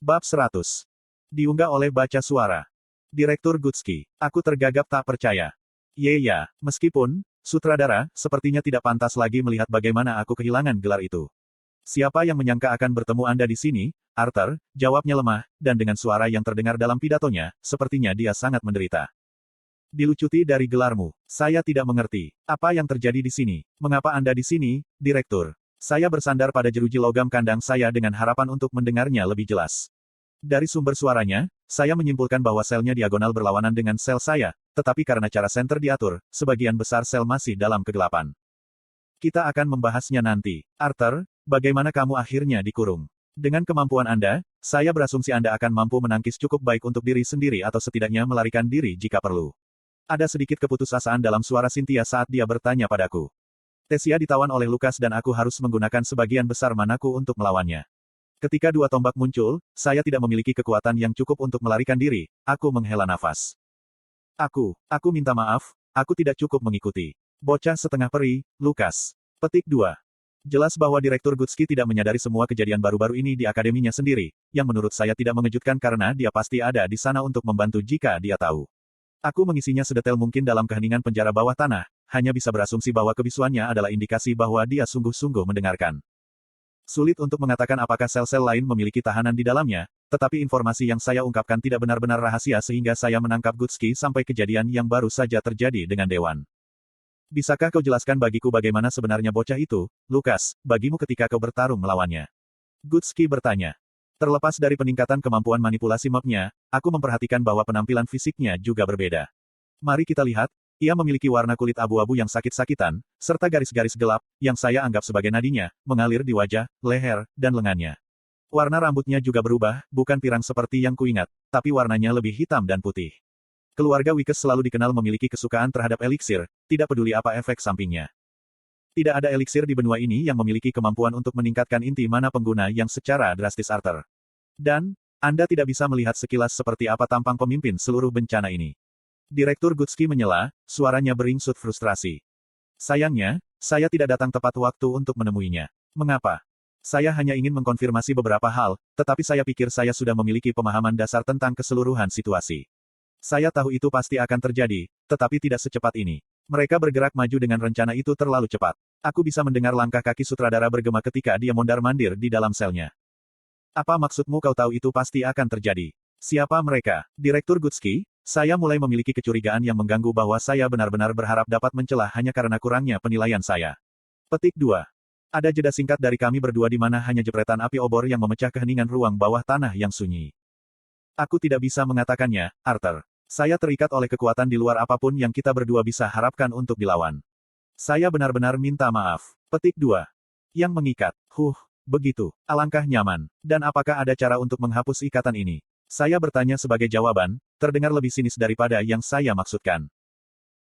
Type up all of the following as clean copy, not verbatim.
Bab 100. Diunggah oleh baca suara. Direktur Gutski. Aku tergagap tak percaya. Ya, meskipun, sutradara, sepertinya tidak pantas lagi melihat bagaimana aku kehilangan gelar itu. Siapa yang menyangka akan bertemu Anda di sini, Arthur, jawabnya lemah, dan dengan suara yang terdengar dalam pidatonya, sepertinya dia sangat menderita. Dilucuti dari gelarmu. Saya tidak mengerti. Apa yang terjadi di sini? Mengapa Anda di sini, Direktur? Saya bersandar pada jeruji logam kandang saya dengan harapan untuk mendengarnya lebih jelas. Dari sumber suaranya, saya menyimpulkan bahwa selnya diagonal berlawanan dengan sel saya, tetapi karena cara senter diatur, sebagian besar sel masih dalam kegelapan. Kita akan membahasnya nanti. Arthur, bagaimana kamu akhirnya dikurung? Dengan kemampuan Anda, saya berasumsi Anda akan mampu menangkis cukup baik untuk diri sendiri atau setidaknya melarikan diri jika perlu. Ada sedikit keputusasaan dalam suara Cynthia saat dia bertanya padaku. Tesia ditawan oleh Lukas dan aku harus menggunakan sebagian besar manaku untuk melawannya. Ketika dua tombak muncul, saya tidak memiliki kekuatan yang cukup untuk melarikan diri. Aku menghela nafas. Aku minta maaf, aku tidak cukup mengikuti. Bocah setengah peri, Lukas. Petik 2. Jelas bahwa Direktur Gutski tidak menyadari semua kejadian baru-baru ini di akademinya sendiri, yang menurut saya tidak mengejutkan karena dia pasti ada di sana untuk membantu jika dia tahu. Aku mengisinya sedetail mungkin dalam keheningan penjara bawah tanah, hanya bisa berasumsi bahwa kebisuannya adalah indikasi bahwa dia sungguh-sungguh mendengarkan. Sulit untuk mengatakan apakah sel-sel lain memiliki tahanan di dalamnya, tetapi informasi yang saya ungkapkan tidak benar-benar rahasia sehingga saya menangkap Gutski sampai kejadian yang baru saja terjadi dengan Dewan. Bisakah kau jelaskan bagiku bagaimana sebenarnya bocah itu, Lukas, bagimu ketika kau bertarung melawannya? Gutski bertanya. Terlepas dari peningkatan kemampuan manipulasi mapnya, aku memperhatikan bahwa penampilan fisiknya juga berbeda. Mari kita lihat, ia memiliki warna kulit abu-abu yang sakit-sakitan, serta garis-garis gelap, yang saya anggap sebagai nadinya, mengalir di wajah, leher, dan lengannya. Warna rambutnya juga berubah, bukan pirang seperti yang kuingat, tapi warnanya lebih hitam dan putih. Keluarga Wikes selalu dikenal memiliki kesukaan terhadap eliksir, tidak peduli apa efek sampingnya. Tidak ada eliksir di benua ini yang memiliki kemampuan untuk meningkatkan inti mana pengguna yang secara drastis Arthur. Dan, Anda tidak bisa melihat sekilas seperti apa tampang pemimpin seluruh bencana ini. Direktur Gutski menyela, suaranya beringsut frustrasi. Sayangnya, saya tidak datang tepat waktu untuk menemuinya. Mengapa? Saya hanya ingin mengkonfirmasi beberapa hal, tetapi saya pikir saya sudah memiliki pemahaman dasar tentang keseluruhan situasi. Saya tahu itu pasti akan terjadi, tetapi tidak secepat ini. Mereka bergerak maju dengan rencana itu terlalu cepat. Aku bisa mendengar langkah kaki sutradara bergema ketika dia mondar-mandir di dalam selnya. Apa maksudmu kau tahu itu pasti akan terjadi? Siapa mereka? Direktur Gutski, saya mulai memiliki kecurigaan yang mengganggu bahwa saya benar-benar berharap dapat mencelah hanya karena kurangnya penilaian saya. Petik 2. Ada jeda singkat dari kami berdua di mana hanya jepretan api obor yang memecah keheningan ruang bawah tanah yang sunyi. Aku tidak bisa mengatakannya, Arthur. Saya terikat oleh kekuatan di luar apapun yang kita berdua bisa harapkan untuk dilawan. Saya benar-benar minta maaf. Petik 2. Yang mengikat. Begitu. Alangkah nyaman. Dan apakah ada cara untuk menghapus ikatan ini? Saya bertanya sebagai jawaban, terdengar lebih sinis daripada yang saya maksudkan.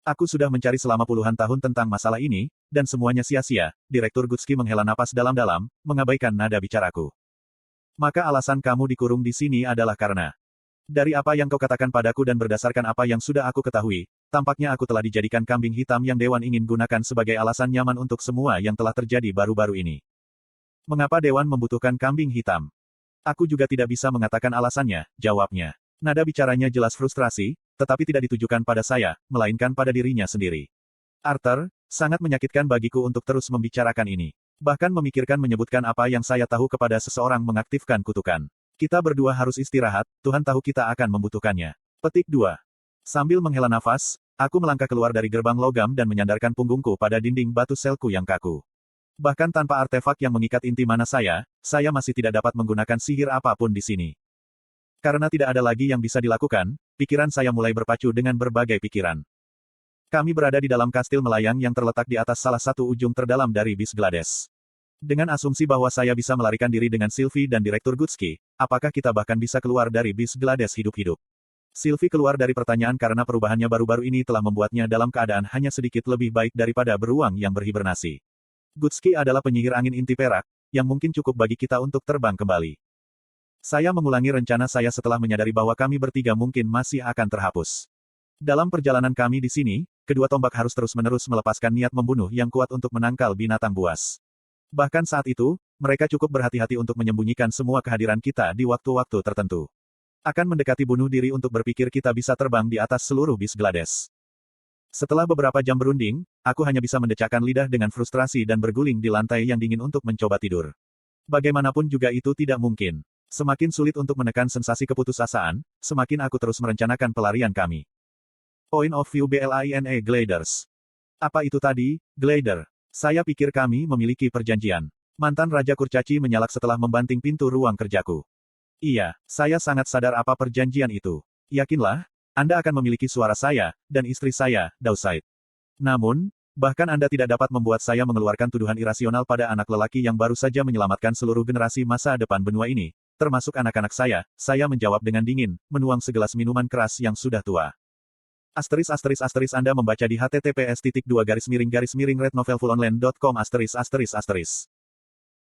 Aku sudah mencari selama puluhan tahun tentang masalah ini, dan semuanya sia-sia. Direktur Gutski menghela napas dalam-dalam, mengabaikan nada bicaraku. Maka alasan kamu dikurung di sini adalah karena... Dari apa yang kau katakan padaku dan berdasarkan apa yang sudah aku ketahui, tampaknya aku telah dijadikan kambing hitam yang Dewan ingin gunakan sebagai alasan nyaman untuk semua yang telah terjadi baru-baru ini. Mengapa Dewan membutuhkan kambing hitam? Aku juga tidak bisa mengatakan alasannya, jawabnya. Nada bicaranya jelas frustrasi, tetapi tidak ditujukan pada saya, melainkan pada dirinya sendiri. Arthur, sangat menyakitkan bagiku untuk terus membicarakan ini. Bahkan memikirkan menyebutkan apa yang saya tahu kepada seseorang mengaktifkan kutukan. Kita berdua harus istirahat, Tuhan tahu kita akan membutuhkannya. Petik 2. Sambil menghela nafas, aku melangkah keluar dari gerbang logam dan menyandarkan punggungku pada dinding batu selku yang kaku. Bahkan tanpa artefak yang mengikat inti mana saya masih tidak dapat menggunakan sihir apapun di sini. Karena tidak ada lagi yang bisa dilakukan, pikiran saya mulai berpacu dengan berbagai pikiran. Kami berada di dalam kastil melayang yang terletak di atas salah satu ujung terdalam dari bis Glades. Dengan asumsi bahwa saya bisa melarikan diri dengan Sylvie dan Direktur Gutski, apakah kita bahkan bisa keluar dari bis Glades hidup-hidup? Sylvie keluar dari pertanyaan karena perubahannya baru-baru ini telah membuatnya dalam keadaan hanya sedikit lebih baik daripada beruang yang berhibernasi. Gutski adalah penyihir angin inti perak, yang mungkin cukup bagi kita untuk terbang kembali. Saya mengulangi rencana saya setelah menyadari bahwa kami bertiga mungkin masih akan terhapus. Dalam perjalanan kami di sini, kedua tombak harus terus-menerus melepaskan niat membunuh yang kuat untuk menangkal binatang buas. Bahkan saat itu, mereka cukup berhati-hati untuk menyembunyikan semua kehadiran kita di waktu-waktu tertentu. Akan mendekati bunuh diri untuk berpikir kita bisa terbang di atas seluruh bis Glades. Setelah beberapa jam berunding, aku hanya bisa mendecakkan lidah dengan frustrasi dan berguling di lantai yang dingin untuk mencoba tidur. Bagaimanapun juga itu tidak mungkin. Semakin sulit untuk menekan sensasi keputusasaan, semakin aku terus merencanakan pelarian kami. Point of view BLINE Gliders. Apa itu tadi, Glider? Saya pikir kami memiliki perjanjian. Mantan Raja Kurcaci menyalak setelah membanting pintu ruang kerjaku. Iya, saya sangat sadar apa perjanjian itu. Yakinlah, Anda akan memiliki suara saya, dan istri saya, Dowside. Namun, bahkan Anda tidak dapat membuat saya mengeluarkan tuduhan irasional pada anak lelaki yang baru saja menyelamatkan seluruh generasi masa depan benua ini, termasuk anak-anak saya menjawab dengan dingin, menuang segelas minuman keras yang sudah tua. Anda membaca di https://rednovelfullonline.com.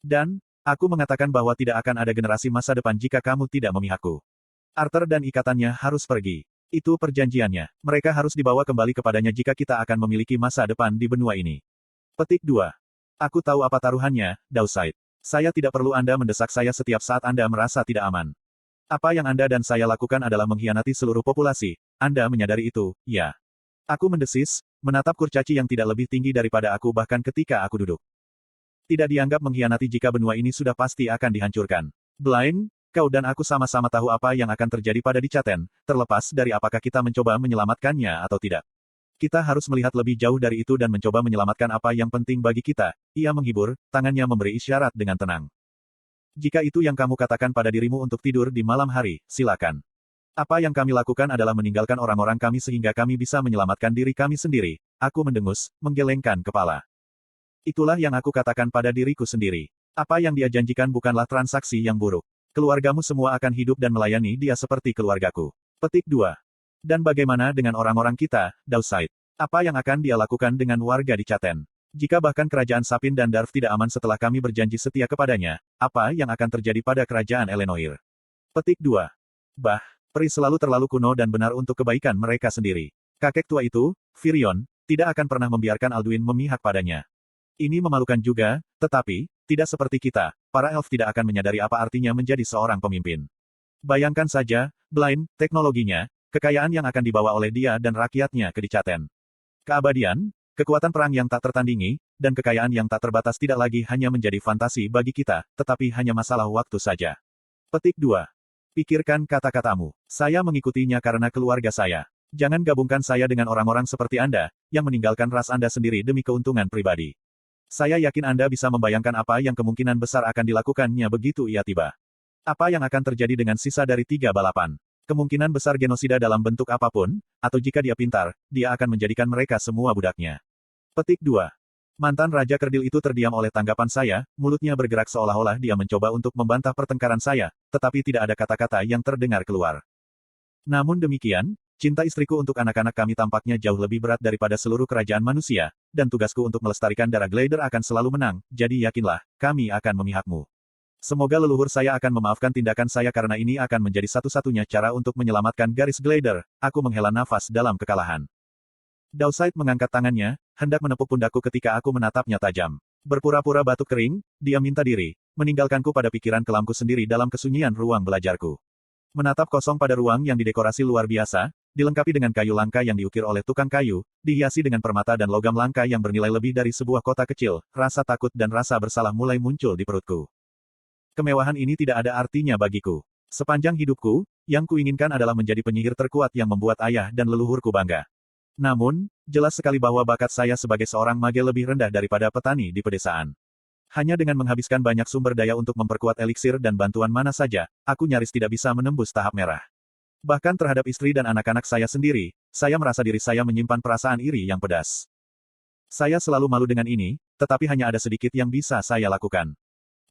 Dan, aku mengatakan bahwa tidak akan ada generasi masa depan jika kamu tidak memihakku. Arthur dan ikatannya harus pergi. Itu perjanjiannya. Mereka harus dibawa kembali kepadanya jika kita akan memiliki masa depan di benua ini. Petik 2. Aku tahu apa taruhannya, Dowside. Saya tidak perlu Anda mendesak saya setiap saat Anda merasa tidak aman. Apa yang Anda dan saya lakukan adalah mengkhianati seluruh populasi. Anda menyadari itu, ya? Aku mendesis, menatap kurcaci yang tidak lebih tinggi daripada aku bahkan ketika aku duduk. Tidak dianggap mengkhianati jika benua ini sudah pasti akan dihancurkan. Blind, kau dan aku sama-sama tahu apa yang akan terjadi pada Dicaten, terlepas dari apakah kita mencoba menyelamatkannya atau tidak. Kita harus melihat lebih jauh dari itu dan mencoba menyelamatkan apa yang penting bagi kita. Ia menghibur, tangannya memberi isyarat dengan tenang. Jika itu yang kamu katakan pada dirimu untuk tidur di malam hari, silakan. Apa yang kami lakukan adalah meninggalkan orang-orang kami sehingga kami bisa menyelamatkan diri kami sendiri. Aku mendengus, menggelengkan kepala. Itulah yang aku katakan pada diriku sendiri. Apa yang dia janjikan bukanlah transaksi yang buruk. Keluargamu semua akan hidup dan melayani dia seperti keluargaku. Petik 2. Dan bagaimana dengan orang-orang kita, Dowside? Apa yang akan dia lakukan dengan warga Dicaten? Jika bahkan kerajaan Sapin dan Darf tidak aman setelah kami berjanji setia kepadanya, apa yang akan terjadi pada kerajaan Elenoir? Petik 2. Peri selalu terlalu kuno dan benar untuk kebaikan mereka sendiri. Kakek tua itu, Virion, tidak akan pernah membiarkan Alduin memihak padanya. Ini memalukan juga, tetapi, tidak seperti kita, para elf tidak akan menyadari apa artinya menjadi seorang pemimpin. Bayangkan saja, Blind, teknologinya, kekayaan yang akan dibawa oleh dia dan rakyatnya ke Dicaten. Keabadian, kekuatan perang yang tak tertandingi, dan kekayaan yang tak terbatas tidak lagi hanya menjadi fantasi bagi kita, tetapi hanya masalah waktu saja. Petik 2. Pikirkan kata-katamu. Saya mengikutinya karena keluarga saya. Jangan gabungkan saya dengan orang-orang seperti Anda, yang meninggalkan ras Anda sendiri demi keuntungan pribadi. Saya yakin Anda bisa membayangkan apa yang kemungkinan besar akan dilakukannya begitu ia tiba. Apa yang akan terjadi dengan sisa dari 3 balapan? Kemungkinan besar genosida dalam bentuk apapun, atau jika dia pintar, dia akan menjadikan mereka semua budaknya. Petik 2. Mantan Raja Kerdil itu terdiam oleh tanggapan saya, mulutnya bergerak seolah-olah dia mencoba untuk membantah pertengkaran saya, tetapi tidak ada kata-kata yang terdengar keluar. Namun demikian, cinta istriku untuk anak-anak kami tampaknya jauh lebih berat daripada seluruh kerajaan manusia, dan tugasku untuk melestarikan darah Glider akan selalu menang, jadi yakinlah, kami akan memihakmu. Semoga leluhur saya akan memaafkan tindakan saya karena ini akan menjadi satu-satunya cara untuk menyelamatkan garis Glider. Aku menghela nafas dalam kekalahan. Dowside mengangkat tangannya, hendak menepuk pundakku ketika aku menatapnya tajam. Berpura-pura batuk kering, dia minta diri, meninggalkanku pada pikiran kelamku sendiri dalam kesunyian ruang belajarku. Menatap kosong pada ruang yang didekorasi luar biasa, dilengkapi dengan kayu langka yang diukir oleh tukang kayu, dihiasi dengan permata dan logam langka yang bernilai lebih dari sebuah kota kecil, rasa takut dan rasa bersalah mulai muncul di perutku. Kemewahan ini tidak ada artinya bagiku. Sepanjang hidupku, yang kuinginkan adalah menjadi penyihir terkuat yang membuat ayah dan leluhurku bangga. Namun, jelas sekali bahwa bakat saya sebagai seorang mage lebih rendah daripada petani di pedesaan. Hanya dengan menghabiskan banyak sumber daya untuk memperkuat eliksir dan bantuan mana saja, aku nyaris tidak bisa menembus tahap merah. Bahkan terhadap istri dan anak-anak saya sendiri, saya merasa diri saya menyimpan perasaan iri yang pedas. Saya selalu malu dengan ini, tetapi hanya ada sedikit yang bisa saya lakukan.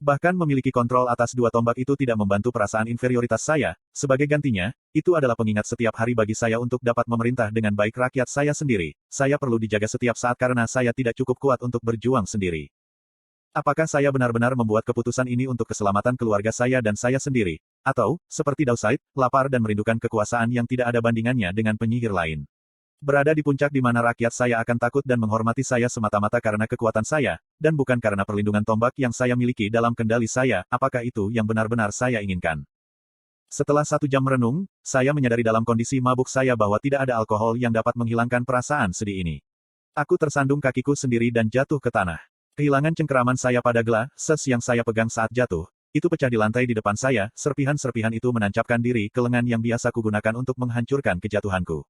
Bahkan memiliki kontrol atas 2 tombak itu tidak membantu perasaan inferioritas saya, sebagai gantinya, itu adalah pengingat setiap hari bagi saya untuk dapat memerintah dengan baik rakyat saya sendiri. Saya perlu dijaga setiap saat karena saya tidak cukup kuat untuk berjuang sendiri. Apakah saya benar-benar membuat keputusan ini untuk keselamatan keluarga saya dan saya sendiri? Atau, seperti Dowside, lapar dan merindukan kekuasaan yang tidak ada bandingannya dengan penyihir lain? Berada di puncak di mana rakyat saya akan takut dan menghormati saya semata-mata karena kekuatan saya, dan bukan karena perlindungan tombak yang saya miliki dalam kendali saya, apakah itu yang benar-benar saya inginkan? Setelah 1 jam merenung, saya menyadari dalam kondisi mabuk saya bahwa tidak ada alkohol yang dapat menghilangkan perasaan sedih ini. Aku tersandung kakiku sendiri dan jatuh ke tanah. Kehilangan cengkeraman saya pada gelas yang saya pegang saat jatuh. Itu pecah di lantai di depan saya, serpihan-serpihan itu menancapkan diri ke lengan yang biasa kugunakan untuk menghancurkan kejatuhanku.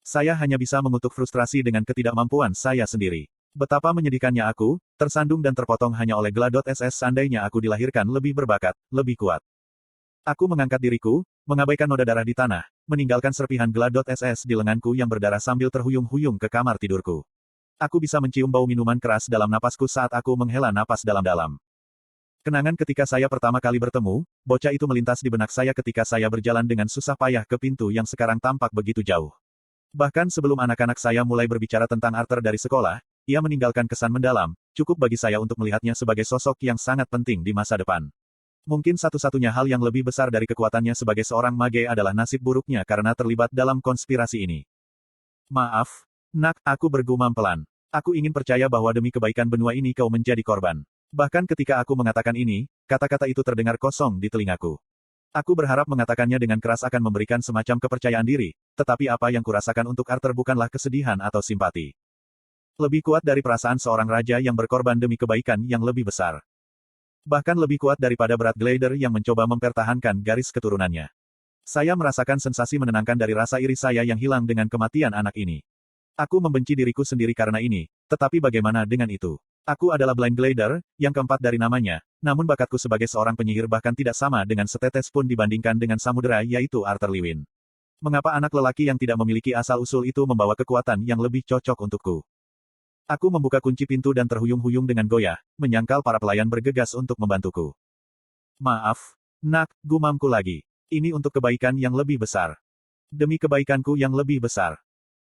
Saya hanya bisa mengutuk frustrasi dengan ketidakmampuan saya sendiri. Betapa menyedihkannya aku, tersandung dan terpotong hanya oleh Gladot SS seandainya aku dilahirkan lebih berbakat, lebih kuat. Aku mengangkat diriku, mengabaikan noda darah di tanah, meninggalkan serpihan Gladot SS di lenganku yang berdarah sambil terhuyung-huyung ke kamar tidurku. Aku bisa mencium bau minuman keras dalam napasku saat aku menghela napas dalam-dalam. Kenangan ketika saya pertama kali bertemu, bocah itu melintas di benak saya ketika saya berjalan dengan susah payah ke pintu yang sekarang tampak begitu jauh. Bahkan sebelum anak-anak saya mulai berbicara tentang Arthur dari sekolah, ia meninggalkan kesan mendalam, cukup bagi saya untuk melihatnya sebagai sosok yang sangat penting di masa depan. Mungkin satu-satunya hal yang lebih besar dari kekuatannya sebagai seorang mage adalah nasib buruknya karena terlibat dalam konspirasi ini. Maaf, nak, aku bergumam pelan. Aku ingin percaya bahwa demi kebaikan benua ini kau menjadi korban. Bahkan ketika aku mengatakan ini, kata-kata itu terdengar kosong di telingaku. Aku berharap mengatakannya dengan keras akan memberikan semacam kepercayaan diri, tetapi apa yang kurasakan untuk Arthur bukanlah kesedihan atau simpati. Lebih kuat dari perasaan seorang raja yang berkorban demi kebaikan yang lebih besar. Bahkan lebih kuat daripada berat Glider yang mencoba mempertahankan garis keturunannya. Saya merasakan sensasi menenangkan dari rasa iri saya yang hilang dengan kematian anak ini. Aku membenci diriku sendiri karena ini, tetapi bagaimana dengan itu? Aku adalah Blind Glider, yang keempat dari namanya, namun bakatku sebagai seorang penyihir bahkan tidak sama dengan setetes pun dibandingkan dengan samudera yaitu Arthur Lewin. Mengapa anak lelaki yang tidak memiliki asal-usul itu membawa kekuatan yang lebih cocok untukku? Aku membuka kunci pintu dan terhuyung-huyung dengan goyah, menyangkal para pelayan bergegas untuk membantuku. Maaf, nak, gumamku lagi. Ini untuk kebaikan yang lebih besar. Demi kebaikanku yang lebih besar.